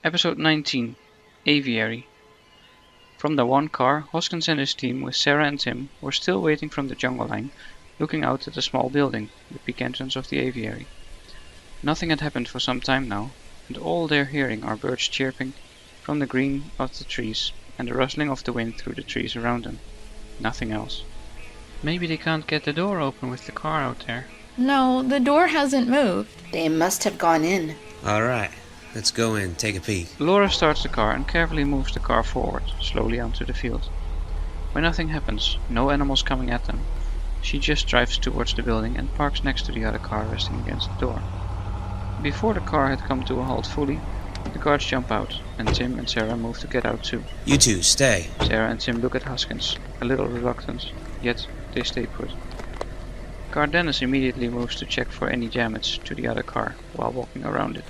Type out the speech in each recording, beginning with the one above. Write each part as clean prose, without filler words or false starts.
Episode 19, Aviary. From the one car, Hoskins and his team with Sarah and Tim were still waiting from the jungle line, looking out at the small building, the peak entrance of the aviary. Nothing had happened for some time now, and all they're hearing are birds chirping from the green of the trees and the rustling of the wind through the trees around them. Nothing else. Maybe they can't get the door open with the car out there. No, the door hasn't moved. They must have gone in. Alright, let's go in, take a peek. Laura starts the car and carefully moves the car forward, slowly onto the field. When nothing happens, no animals coming at them, she just drives towards the building and parks next to the other car resting against the door. Before the car had come to a halt fully, the guards jump out, and Tim and Sarah move to get out too. You two, stay. Sarah and Tim look at Hoskins, a little reluctant, yet they stay put. Guard Dennis immediately moves to check for any damage to the other car while walking around it.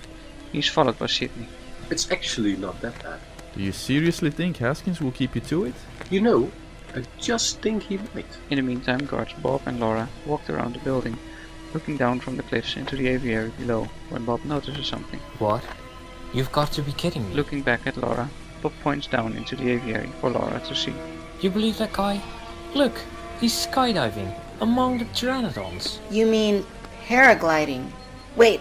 He's followed by Sydney. It's actually not that bad. Do you seriously think Hoskins will keep you to it? You know, I just think he might. In the meantime, guards Bob and Laura walked around the building, looking down from the cliffs into the aviary below, when Bob notices something. What? You've got to be kidding me. Looking back at Laura, Bob points down into the aviary for Laura to see. You believe that guy? Look, he's skydiving among the pteranodons. You mean paragliding? Wait,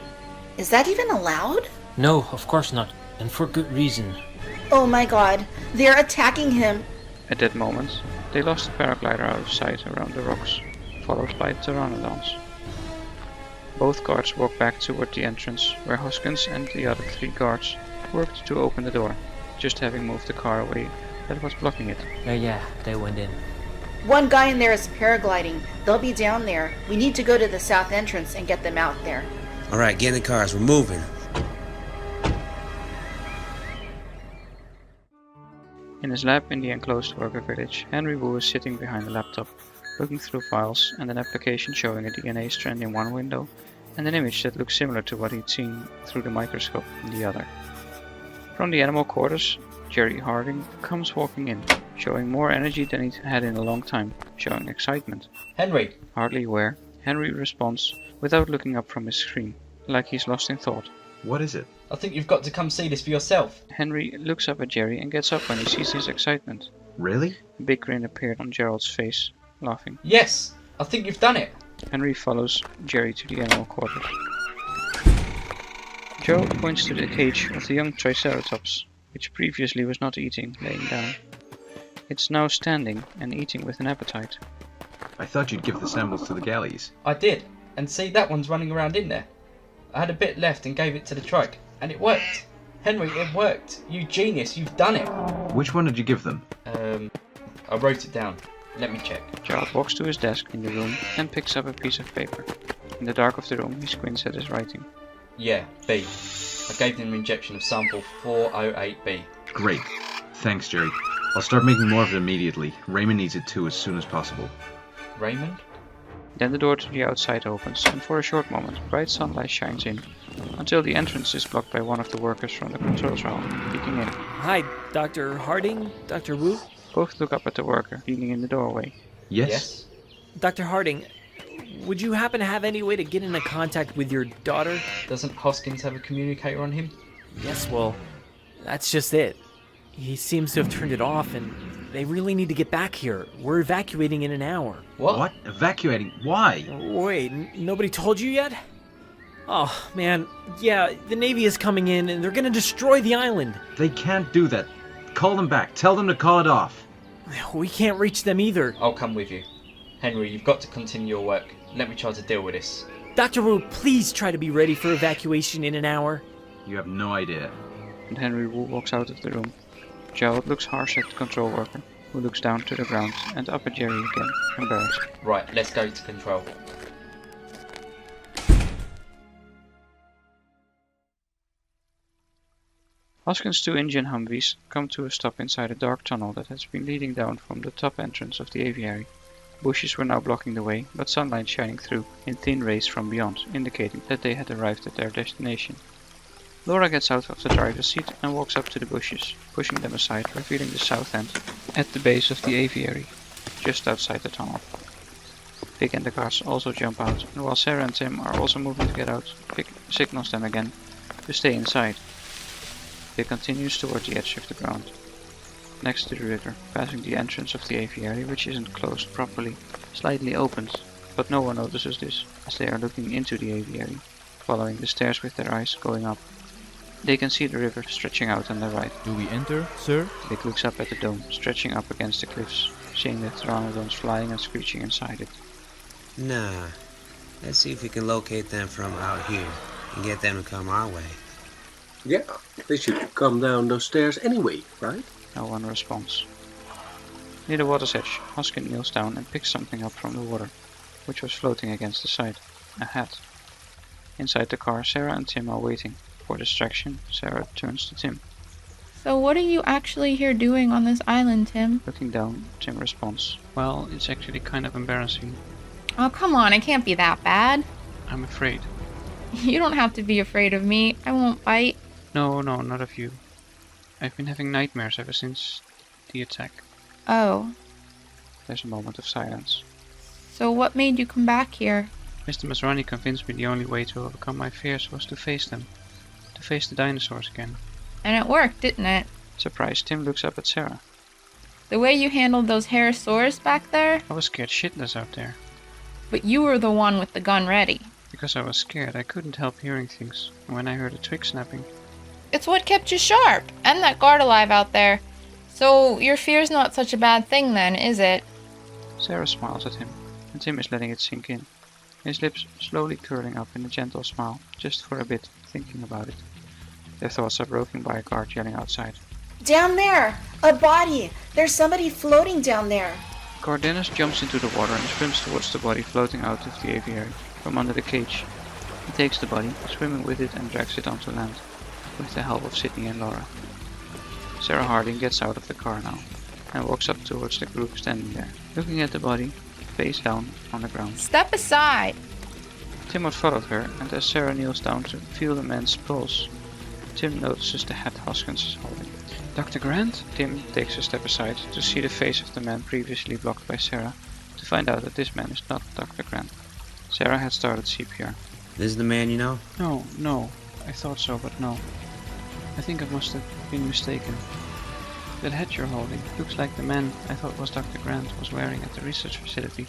is that even allowed? No, of course not, and for good reason. Oh my god, they're attacking him. At that moment, they lost the paraglider out of sight around the rocks, followed by pteranodons. Both guards walked back toward the entrance, where Hoskins and the other 3 guards worked to open the door, just having moved the car away that was blocking it. Yeah, they went in. One guy in there is paragliding. They'll be down there. We need to go to the south entrance and get them out there. Alright, get in the cars, we're moving. In his lab in the enclosed worker village, Henry Wu is sitting behind a laptop, looking through files and an application showing a DNA strand in one window and an image that looks similar to what he'd seen through the microscope in the other. From the animal quarters, Jerry Harding comes walking in, showing more energy than he'd had in a long time, showing excitement. Henry! Hardly aware, Henry responds without looking up from his screen, like he's lost in thought. What is it? I think you've got to come see this for yourself. Henry looks up at Jerry and gets up when he sees his excitement. Really? A big grin appeared on Gerald's face, laughing. Yes! I think you've done it! Henry follows Jerry to the animal quarters. Joe points to the cage of the young Triceratops, which previously was not eating, laying down. It's now standing and eating with an appetite. I thought you'd give the samples to the galleys. I did. And see, that one's running around in there. I had a bit left and gave it to the trike. And it worked. Henry, it worked. You genius, you've done it. Which one did you give them? I wrote it down. Let me check. Gerald walks to his desk in the room and picks up a piece of paper. In the dark of the room, he squints at his writing. Yeah, B. I gave them an injection of sample 408B. Great. Thanks, Jerry. I'll start making more of it immediately. Raymond needs it too as soon as possible. Raymond? Then the door to the outside opens, and for a short moment, bright sunlight shines in, until the entrance is blocked by one of the workers from the controls room, peeking in. Hi, Dr. Harding? Dr. Wu? Both look up at the worker, leaning in the doorway. Yes? Dr. Harding, would you happen to have any way to get into contact with your daughter? Doesn't Hoskins have a communicator on him? Yes, well, that's just it. He seems to have turned it off, and they really need to get back here. We're evacuating in an hour. What? Evacuating? Why? Wait, nobody told you yet? Oh, man, yeah, the Navy is coming in, and they're gonna destroy the island. They can't do that. Call them back. Tell them to call it off. We can't reach them either. I'll come with you. Henry, you've got to continue your work. Let me try to deal with this. Dr. Wu, please try to be ready for evacuation in an hour. You have no idea. And Henry Wu walks out of the room. Gerald looks harsh at the control worker, who looks down to the ground and up at Jerry again, embarrassed. Right, let's go to control. Hoskins' 2 engine Humvees come to a stop inside a dark tunnel that has been leading down from the top entrance of the aviary. Bushes were now blocking the way, but sunlight shining through in thin rays from beyond, indicating that they had arrived at their destination. Laura gets out of the driver's seat and walks up to the bushes, pushing them aside, revealing the south end at the base of the aviary, just outside the tunnel. Vic and the guards also jump out, and while Sarah and Tim are also moving to get out, Vic signals them again to stay inside. They continues toward the edge of the ground, next to the river, passing the entrance of the aviary, which isn't closed properly, slightly opens, but no one notices this, as they are looking into the aviary, following the stairs with their eyes going up. They can see the river stretching out on their right. Do we enter, sir? Dick looks up at the dome, stretching up against the cliffs, seeing the pteranodons flying and screeching inside it. Nah. Let's see if we can locate them from out here and get them to come our way. Yeah, they should come down those stairs anyway, right? No one responds. Near the water's edge, Hoskins kneels down and picks something up from the water, which was floating against the side. A hat. Inside the car, Sarah and Tim are waiting. For distraction, Sarah turns to Tim. So what are you actually here doing on this island, Tim? Looking down, Tim responds, "Well, it's actually kind of embarrassing. Oh, come on, it can't be that bad. I'm afraid." You don't have to be afraid of me. I won't bite. No, not of you. I've been having nightmares ever since the attack. Oh, There's a moment of silence. so what made you come back here? Mr. Masrani convinced me the only way to overcome my fears was to face them. To face the dinosaurs again. And it worked, didn't it? Surprised, Tim looks up at Sarah. The way you handled those pterosaurs back there? I was scared shitless out there. But you were the one with the gun ready. Because I was scared, I couldn't help hearing things. And when I heard a twig snapping, It's what kept you sharp, and that guard alive out there. So your fear's not such a bad thing then, is it? Sarah smiles at him, and Tim is letting it sink in. His lips slowly curling up in a gentle smile, just for a bit, thinking about it. Their thoughts are broken by a guard yelling outside. Down there! A body! There's somebody floating down there! Guard Dennis jumps into the water and swims towards the body floating out of the aviary, from under the cage. He takes the body, swimming with it, and drags it onto land, with the help of Sydney and Laura. Sarah Harding gets out of the car now, and walks up towards the group standing there, looking at the body, face down on the ground. Step aside! Tim had followed her, and as Sarah kneels down to feel the man's pulse, Tim notices the hat Hoskins is holding. Dr. Grant? Tim takes a step aside to see the face of the man previously blocked by Sarah, to find out that this man is not Dr. Grant. Sarah had started CPR. This is the man you know? No. I thought so, but no. I think I must have been mistaken. That hat you're holding looks like the man I thought was Dr. Grant was wearing at the research facility.